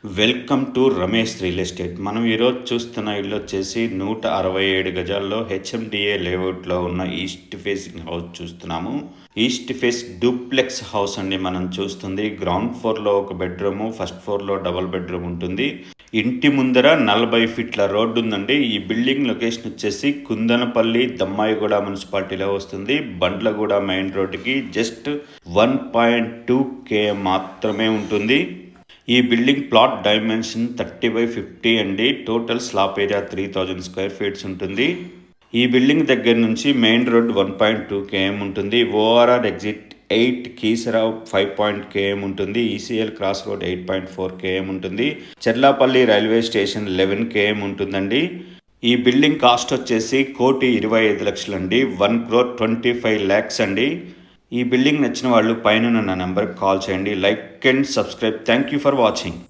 Welcome to Ramesh real estate. మనం ఈరోజు చూస్తున్న ఇల్లు వచ్చేసి 167 గజాల్లో హెచ్ఎండిఏ లేఅవుట్లో ఉన్న ఈస్ట్ ఫేసింగ్ హౌస్ చూస్తున్నాము. ఈస్ట్ ఫేస్ డూప్లెక్స్ హౌస్ అండి మనం చూస్తుంది. గ్రౌండ్ ఫ్లోర్లో ఒక బెడ్రూము, ఫస్ట్ ఫ్లోర్లో డబుల్ బెడ్రూమ్ ఉంటుంది. ఇంటి ముందర 40 ఫీట్ల రోడ్డు ఉందండి. ఈ బిల్డింగ్ లొకేషన్ వచ్చేసి కుందనపల్లి, దమ్మాయిగూడ మున్సిపాలిటీలో వస్తుంది. బండ్లగూడ మెయిన్ రోడ్డుకి జస్ట్ 1.2 km మాత్రమే ఉంటుంది. ఈ బిల్డింగ్ ప్లాట్ డైమెన్షన్ 30/50 అండి. Total slab area 3000 square feets ఉంటుంది. ఈ బిల్డింగ్ దగ్గర నుంచి మెయిన్ రోడ్ 1.2 km ఉంటుంది. ఓఆర్ఆర్ ఎగ్జిట్ 8, కీసరా 5 km ఉంటుంది. ఈసీఎల్ క్రాస్ రోడ్ 8.4 km ఉంటుంది. చెర్లాపల్లి రైల్వే స్టేషన్ 11 km ఉంటుందండి. ఈ బిల్డింగ్ కాస్ట్ వచ్చేసి 1,25,00,000 అండి. 1,25,00,000 అండి. ఈ బిల్డింగ్ నచ్చిన వాళ్ళు పైన నా నెంబర్కి కాల్ చేయండి. Like and subscribe. Thank you for watching.